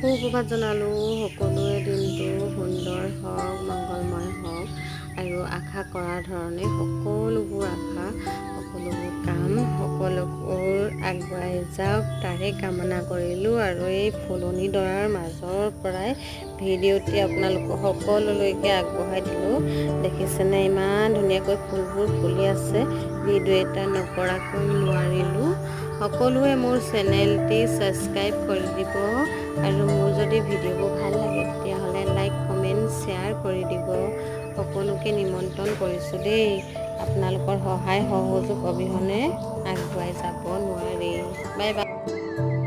সুপ্ৰভাত জনালোঁ। সকলোৱে দিনটো সুন্দৰ হওক, মংগলময় হওক আৰু আশা কৰা ধৰণে সকলোবোৰ আশা, সকলোবোৰ কাম, সকলোবোৰ আগুৱাই যাওক তাৰে কামনা কৰিলোঁ। আৰু এই ফুলনি ডৰাৰ মাজৰ পৰাই ভিডিঅ'টি আপোনালোকক সকলোলৈকে আগবঢ়াই দিলোঁ। দেখিছেনে ইমান ধুনীয়াকৈ ফুলবোৰ ফুলি আছে। ভিডিঅ' এটা নকৰাকৈ নোৱাৰিলোঁ। সকলোৱে মোৰ চেনেলটি ছাবস্ক্ৰাইব কৰি দিব আৰু মোৰ যদি ভিডিঅ'বোৰ ভাল লাগে তেতিয়াহ'লে লাইক, কমেণ্ট, শ্বেয়াৰ কৰি দিব। সকলোকে নিমন্ত্ৰণ কৰিছোঁ দেই। আপোনালোকৰ সহায় সহযোগ অবিহনে আগুৱাই যাব নোৱাৰি। Bye bye.